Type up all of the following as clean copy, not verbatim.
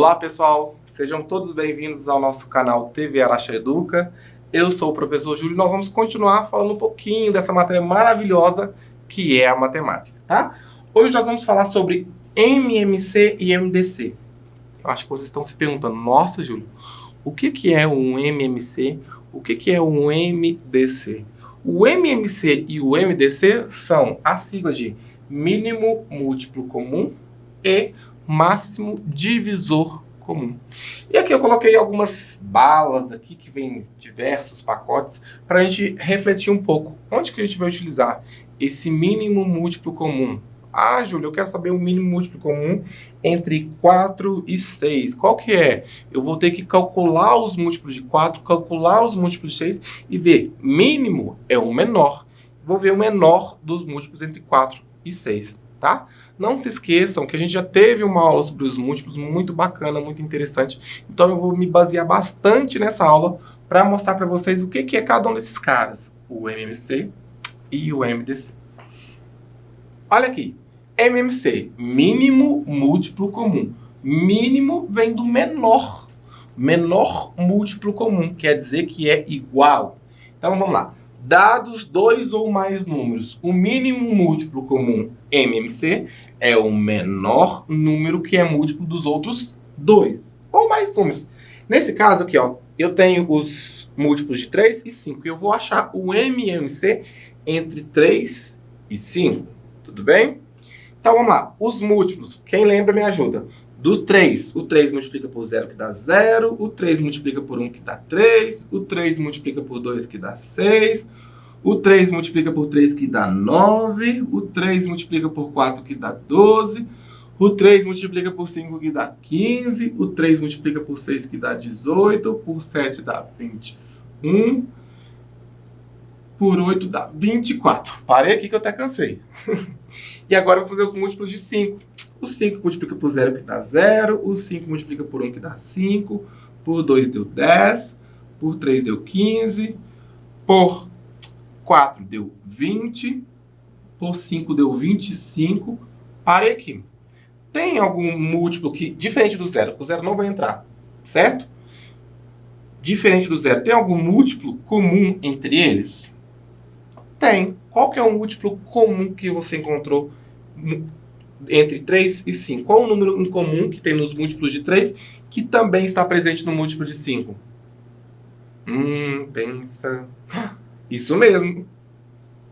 Olá pessoal, sejam todos bem-vindos ao nosso canal TV Araxá Educa. Eu sou o professor Júlio e nós vamos continuar falando um pouquinho dessa matéria maravilhosa que é a matemática, tá? Hoje nós vamos falar sobre MMC e MDC. Eu acho que vocês estão se perguntando, nossa Júlio, o que é um MMC? O que é um MDC? O MMC e o MDC são as siglas de mínimo múltiplo comum e máximo divisor comum. E aqui eu coloquei algumas balas aqui, que vem em diversos pacotes, para a gente refletir um pouco. Onde que a gente vai utilizar esse mínimo múltiplo comum? Ah, Júlio, eu quero saber o mínimo múltiplo comum entre 4 e 6. Qual que é? Eu vou ter que calcular os múltiplos de 4, calcular os múltiplos de 6 e ver. Mínimo é o menor. Vou ver o menor dos múltiplos entre 4 e 6, tá? Não se esqueçam que a gente já teve uma aula sobre os múltiplos muito bacana, muito interessante. Então eu vou me basear bastante nessa aula para mostrar para vocês o que é cada um desses caras. O MMC e o MDC. Olha aqui. MMC, mínimo múltiplo comum. Mínimo vem do menor. Menor múltiplo comum, quer dizer que é igual. Então vamos lá. Dados dois ou mais números, o mínimo múltiplo comum MMC é o menor número que é múltiplo dos outros dois ou mais números. Nesse caso aqui, ó, eu tenho os múltiplos de 3 e 5. E eu vou achar o MMC entre 3 e 5. Tudo bem? Então vamos lá. Os múltiplos, quem lembra me ajuda. Do 3, o 3 multiplica por 0 que dá 0, o 3 multiplica por 1 que dá 3, o 3 multiplica por 2 que dá 6, o 3 multiplica por 3 que dá 9, o 3 multiplica por 4 que dá 12, o 3 multiplica por 5 que dá 15, o 3 multiplica por 6 que dá 18, por 7 dá 21, por 8 dá 24. Parei aqui que eu até cansei. E agora eu vou fazer os múltiplos de 5. O 5 multiplica por 0 que dá 0, o 5 multiplica por 1 que dá 5, por 2 deu 10, por 3 deu 15, por 4 deu 20, por 5 deu 25. Parei aqui. Tem algum múltiplo que, diferente do zero, o zero não vai entrar, certo? Diferente do zero, tem algum múltiplo comum entre eles? Tem. Qual que é o múltiplo comum que você encontrou entre 3 e 5? Qual o número em comum que tem nos múltiplos de 3 que também está presente no múltiplo de 5? Pensa. Isso mesmo.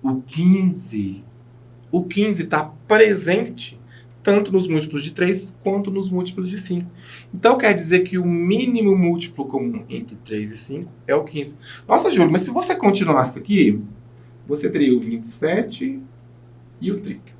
O 15. O 15 está presente tanto nos múltiplos de 3 quanto nos múltiplos de 5. Então quer dizer que o mínimo múltiplo comum entre 3 e 5 é o 15. Nossa, Júlio, mas se você continuasse aqui, você teria o 27 e o 30.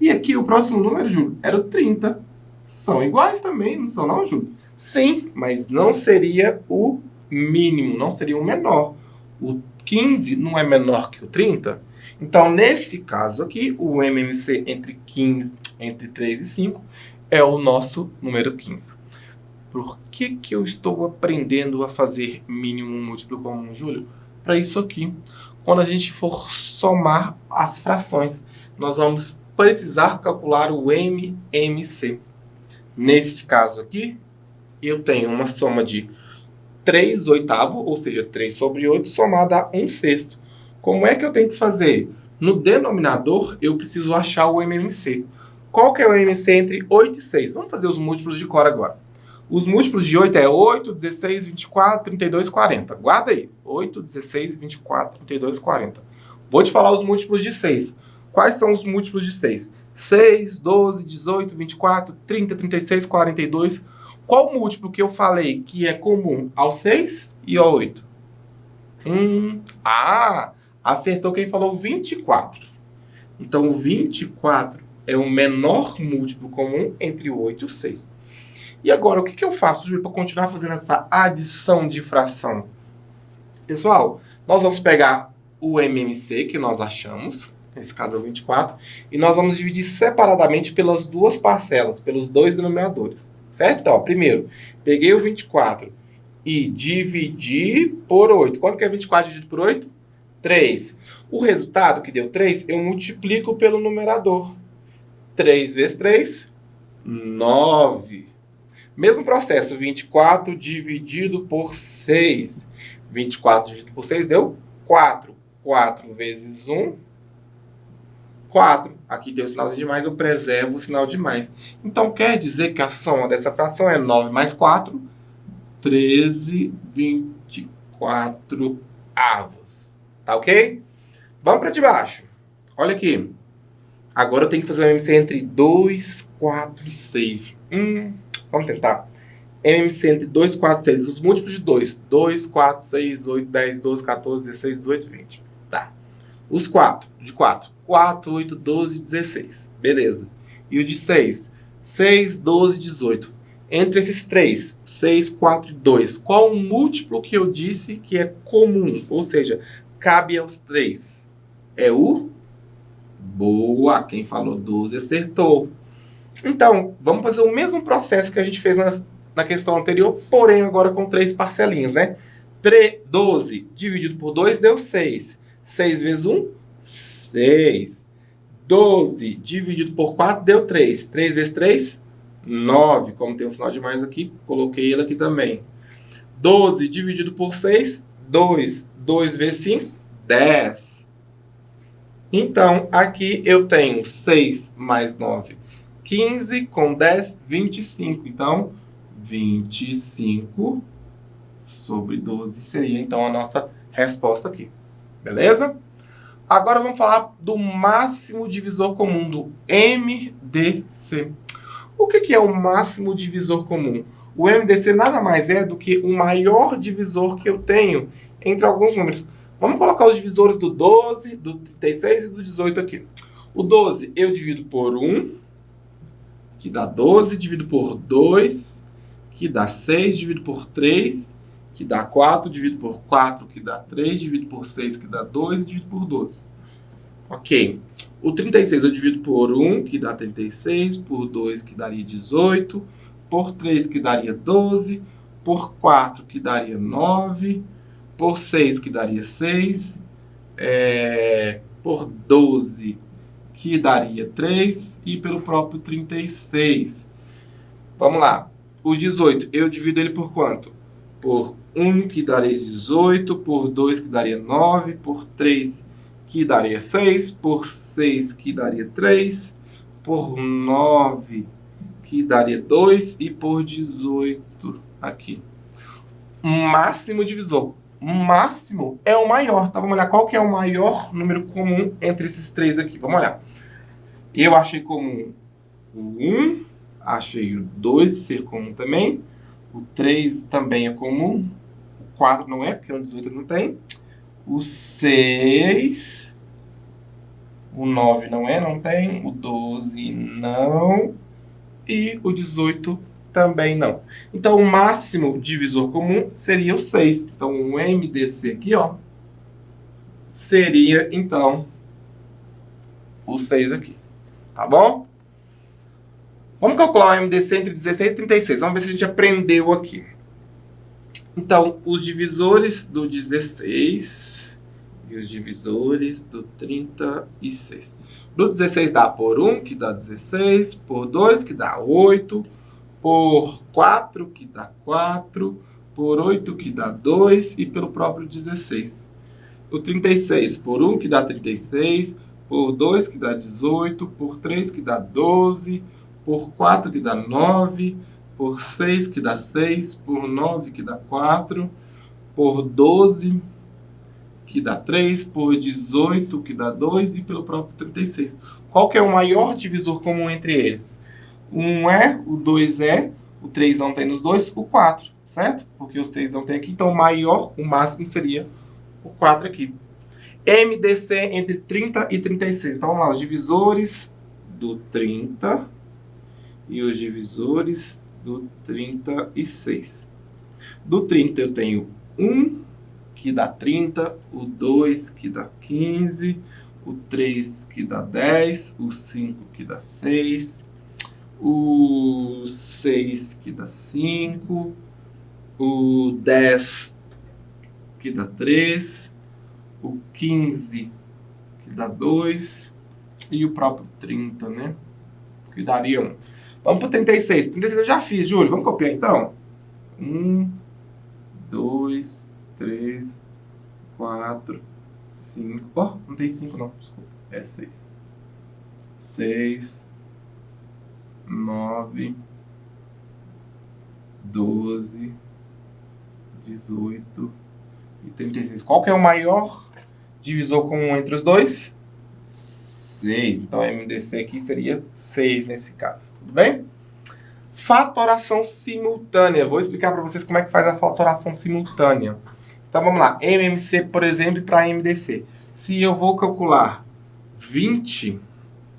E aqui o próximo número, Júlio, era o 30. São iguais também, não são não, Júlio? Sim, mas não seria o mínimo, não seria o menor. O 15 não é menor que o 30? Então, nesse caso aqui, o MMC entre 3 e 5 é o nosso número 15. Por que eu estou aprendendo a fazer mínimo múltiplo comum, Júlio? Para isso aqui. Quando a gente for somar as frações, nós vamos precisar calcular o MMC. Neste caso aqui, eu tenho uma soma de 3 oitavos, ou seja, 3 sobre 8, somada a 1 sexto. Como é que eu tenho que fazer? No denominador, eu preciso achar o MMC. Qual que é o MMC entre 8 e 6? Vamos fazer os múltiplos de cor agora. Os múltiplos de 8 é 8, 16, 24, 32, 40. Guarda aí. 8, 16, 24, 32, 40. Vou te falar os múltiplos de 6. Quais são os múltiplos de 6? 6, 12, 18, 24, 30, 36, 42. Qual múltiplo que eu falei que é comum ao 6 e ao 8? Acertou quem falou 24. Então, o 24 é o menor múltiplo comum entre o 8 e o 6. E agora, o que eu faço, Júlio, para continuar fazendo essa adição de fração? Pessoal, nós vamos pegar o MMC que nós achamos, nesse caso é o 24, e nós vamos dividir separadamente pelas duas parcelas, pelos dois denominadores, certo? Então, primeiro, peguei o 24 e dividi por 8. Quanto que é 24 dividido por 8? 3. O resultado, que deu 3, eu multiplico pelo numerador. 3 vezes 3, 9. Mesmo processo, 24 dividido por 6. 24 dividido por 6 deu 4. 4 vezes 1, 4. Aqui tem o sinalzinho de mais, eu preservo o sinal de mais. Então, quer dizer que a soma dessa fração é 9 mais 4, 13, 24 avos. Tá ok? Vamos para de baixo. Olha aqui. Agora eu tenho que fazer um MMC entre 2, 4 e 6. Vamos tentar. MMC entre 2, 4 e 6. Os múltiplos de 2. 2, 4, 6, 8, 10, 12, 14, 16, 18, 20. Tá. Os 4. De 4. 4, 8, 12, 16. Beleza. E o de 6. 6, 12, 18. Entre esses 3, 6, 4 e 2, qual o múltiplo que eu disse que é comum? Ou seja, cabe aos 3. É o... Boa! Quem falou 12 acertou. Então, vamos fazer o mesmo processo que a gente fez na questão anterior, porém agora com 3 parcelinhas, né? 12 dividido por 2 deu 6. 6 vezes 1, 6. 12 dividido por 4 deu 3. 3 vezes 3, 9. Como tem um sinal de mais aqui, coloquei ele aqui também. 12 dividido por 6, 2. 2 vezes 5, 10. Então, aqui eu tenho 6 mais 9, 15, com 10, 25. Então, 25 sobre 12 seria, então, a nossa resposta aqui. Beleza? Agora vamos falar do máximo divisor comum, do MDC. O que é o máximo divisor comum? O MDC nada mais é do que o maior divisor que eu tenho entre alguns números. Vamos colocar os divisores do 12, do 36 e do 18 aqui. O 12 eu divido por 1, que dá 12, divido por 2, que dá 6, divido por 3, que dá 4, divido por 4, que dá 3, divido por 6, que dá 2, divido por 12. Ok. O 36 eu divido por 1, que dá 36, por 2, que daria 18, por 3, que daria 12, por 4, que daria 9, por 6, que daria 6, por 12, que daria 3, e pelo próprio 36. Vamos lá. O 18, eu divido ele por quanto? Por 1, que daria 18, por 2, que daria 9, por 3, que daria 6, por 6, que daria 3, por 9, que daria 2, e por 18 aqui. Máximo divisor. Máximo é o maior, tá? Vamos olhar qual que é o maior número comum entre esses 3 aqui. Vamos olhar. Eu achei comum o 1, achei o 2 ser comum também. O 3 também é comum. O 4 não é, porque no 18 não tem. O 6. O 9 não é, não tem. O 12 não. E o 18 também não. Então, o máximo divisor comum seria o 6. Então, o MDC aqui, ó, seria, então, o 6 aqui. Tá bom? Vamos calcular o MDC entre 16 e 36. Vamos ver se a gente aprendeu aqui. Então, os divisores do 16 e os divisores do 36. Do 16 dá por 1, que dá 16, por 2, que dá 8, por 4, que dá 4, por 8, que dá 2, e pelo próprio 16. O 36 por 1, que dá 36, por 2, que dá 18, por 3, que dá 12, por 4, que dá 9, por 6, que dá 6, por 9, que dá 4, por 12, que dá 3, por 18, que dá 2, e pelo próprio 36. Qual que é o maior divisor comum entre eles? O 1 é, o 2 é, o 3 não tem nos dois, o 4, certo? Porque o 6 não tem aqui, então o maior, o máximo seria o 4 aqui. MDC entre 30 e 36. Então vamos lá, os divisores do 30 e os divisores do 36. Do 30 eu tenho 1, que dá 30, o 2, que dá 15, o 3, que dá 10, o 5, que dá 6, o 6, que dá 5, o 10, que dá 3, o 15, que dá 2, e o próprio 30, né? Que daria 1. Vamos para 36. 36 eu já fiz, Júlio. Vamos copiar então? 1, 2, 3, 4, 5. Ó, não tem 5 não, desculpa. É 6. 6, 9, 12, 18 e 36. Qual que é o maior divisor comum entre os dois? 6. Então, MDC aqui seria 6 nesse caso. Tudo bem? Fatoração simultânea. Vou explicar para vocês como é que faz a fatoração simultânea. Então, vamos lá. MMC, por exemplo, para MDC. Se eu vou calcular 20,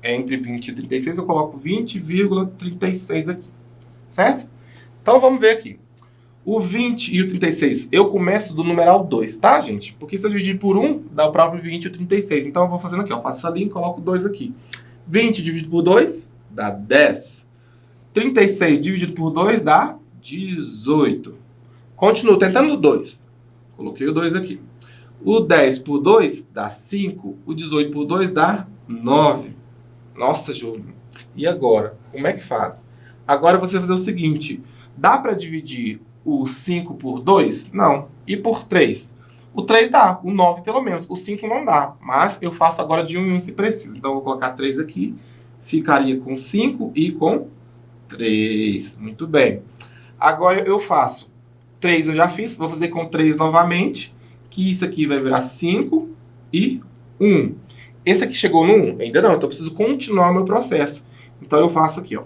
entre 20 e 36, eu coloco 20,36 aqui. Certo? Então, vamos ver aqui. O 20 e o 36, eu começo do numeral 2, tá, gente? Porque se eu dividir por 1, dá o próprio 20 e o 36. Então, eu vou fazendo aqui, ó. Faço essa linha e coloco 2 aqui. 20 dividido por 2, dá 10. 36 dividido por 2 dá 18. Continuo tentando 2. Coloquei o 2 aqui. O 10 por 2 dá 5. O 18 por 2 dá 9. Nossa, Júlio. E agora? Como é que faz? Agora você vai fazer o seguinte. Dá para dividir o 5 por 2? Não. E por 3? O 3 dá. O 9 pelo menos. O 5 não dá. Mas eu faço agora de 1 em 1 se preciso. Então eu vou colocar 3 aqui. Ficaria com 5 e com 3. Muito bem. Agora eu faço 3 eu já fiz. Vou fazer com 3 novamente. Que isso aqui vai virar 5 e 1. Esse aqui chegou no 1? Ainda não. Então eu preciso continuar o meu processo. Então eu faço aqui, ó.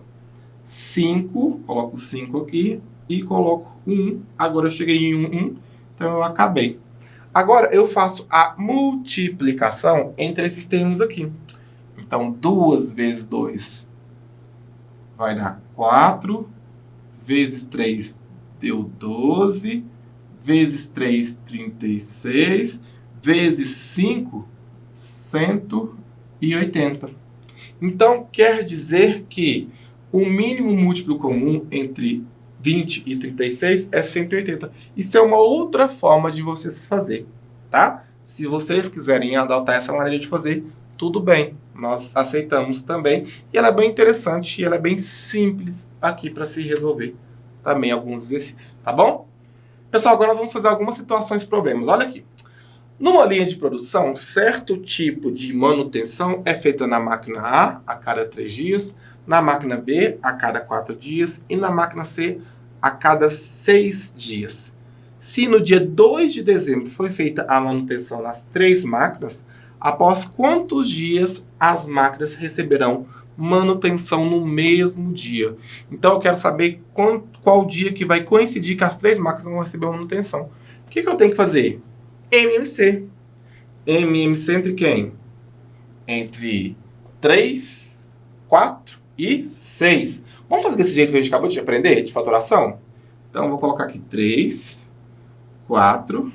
5, coloco 5 aqui e coloco 1. Agora eu cheguei em 1, então eu acabei. Agora eu faço a multiplicação entre esses termos aqui. Então 2 vezes 2 vai dar 4, vezes 3 deu 12, vezes 3, 36, vezes 5, 180. Então quer dizer que o mínimo múltiplo comum entre 20 e 36 é 180. Isso é uma outra forma de vocês fazer, tá? Se vocês quiserem adotar essa maneira de fazer, tudo bem. Nós aceitamos também. E ela é bem interessante e ela é bem simples aqui para se resolver também alguns exercícios, tá bom? Pessoal, agora nós vamos fazer algumas situações problemas. Olha aqui. Numa linha de produção, certo tipo de manutenção é feita na máquina a cada 3 dias, na máquina B a cada 4 dias e na máquina C a cada 6 dias. Se no dia 2 de dezembro foi feita a manutenção nas 3 máquinas, após quantos dias as máquinas receberão manutenção no mesmo dia? Então eu quero saber qual dia que vai coincidir que as 3 máquinas vão receber manutenção. O que eu tenho que fazer? MMC. MMC entre quem? Entre 3, 4 e 6. Vamos fazer desse jeito que a gente acabou de aprender, de fatoração? Então, eu vou colocar aqui 3, 4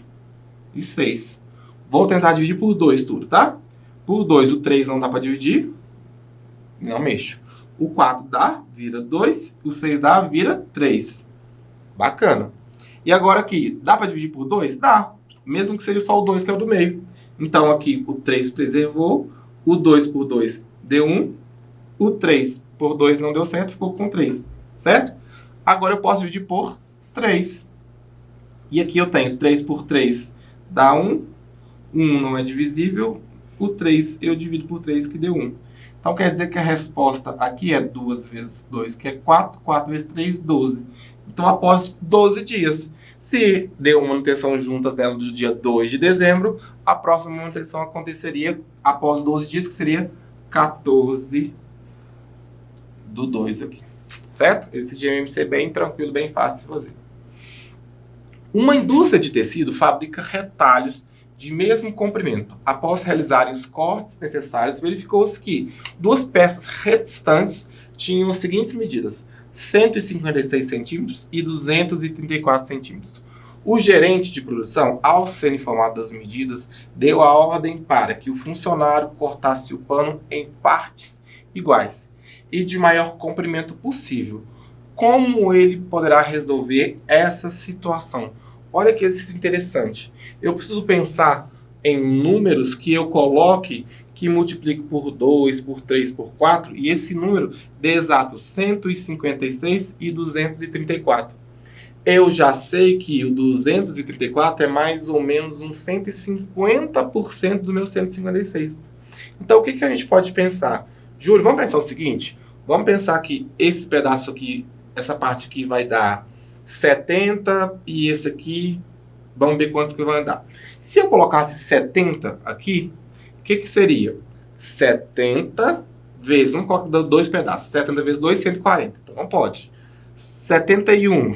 e 6. Vou tentar dividir por 2 tudo, tá? Por 2, o 3 não dá para dividir. Não mexo. O 4 dá, vira 2. O 6 dá, vira 3. Bacana. E agora aqui, dá para dividir por 2? Dá. Mesmo que seja só o 2 que é o do meio. Então, aqui o 3 preservou. O 2 por 2 deu 1. O 3 por 2 não deu certo, ficou com 3. Certo? Agora eu posso dividir por 3. E aqui eu tenho 3 por 3 dá 1. 1 não é divisível. O 3 eu divido por 3, que deu 1. Então quer dizer que a resposta aqui é 2 vezes 2, que é 4. 4 vezes 3, 12. Então após 12 dias. Se deu manutenção juntas nela do dia 2 de dezembro, a próxima manutenção aconteceria após 12 dias, que seria 14 do 2 aqui. Certo? Esse de MMC é bem tranquilo, bem fácil de fazer. Uma indústria de tecido fabrica retalhos de mesmo comprimento. Após realizarem os cortes necessários, verificou-se que 2 peças restantes tinham as seguintes medidas: 156 centímetros e 234 centímetros. O gerente de produção, ao ser informado das medidas, deu a ordem para que o funcionário cortasse o pano em partes iguais e de maior comprimento possível. Como ele poderá resolver essa situação? Olha que exercício interessante. Eu preciso pensar em números que eu coloque, que multiplique por 2, por 3, por 4, e esse número dê exato 156 e 234. Eu já sei que o 234 é mais ou menos uns 150% do meu 156. Então, o que a gente pode pensar? Júlio, vamos pensar o seguinte? Vamos pensar que esse pedaço aqui, essa parte aqui vai dar 70 e esse aqui, vamos ver quantos que vai dar. Se eu colocasse 70 aqui, o que seria? 70 vezes, vamos colocar dois pedaços, 70 vezes 2, 140. Então não pode. 71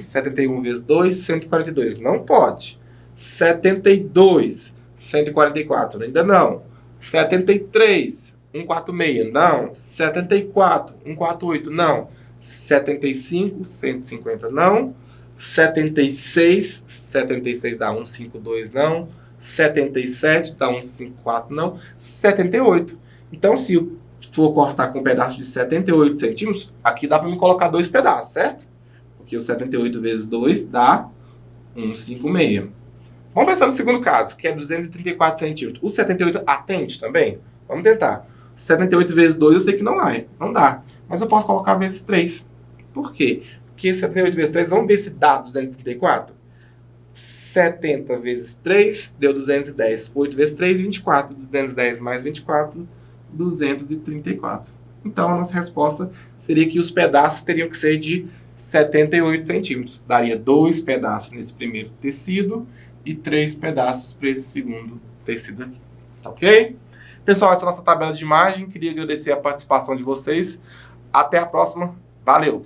vezes 2, 142. Não pode. 72, 144. Ainda não. 73, 146. Não. 74, 148. Não. 75, 150. Não. 76, 76 dá 152. Não. 77 dá 154. Não. 78. Então, se eu for cortar com um pedaço de 78 centímetros, aqui dá para me colocar dois pedaços, certo? Porque o 78 vezes 2 dá 156. Vamos pensar no segundo caso, que é 234 centímetros. O 78 atende também? Vamos tentar. 78 vezes 2 eu sei que não dá. Mas eu posso colocar vezes 3. Por quê? Porque 78 vezes 3, vamos ver se dá 234. 70 vezes 3 deu 210. 8 vezes 3, 24. 210 mais 24, 234. Então, a nossa resposta seria que os pedaços teriam que ser de 78 centímetros. Daria 2 pedaços nesse primeiro tecido e 3 pedaços para esse segundo tecido aqui. Ok? Pessoal, essa é a nossa tabela de imagem. Queria agradecer a participação de vocês. Até a próxima. Valeu!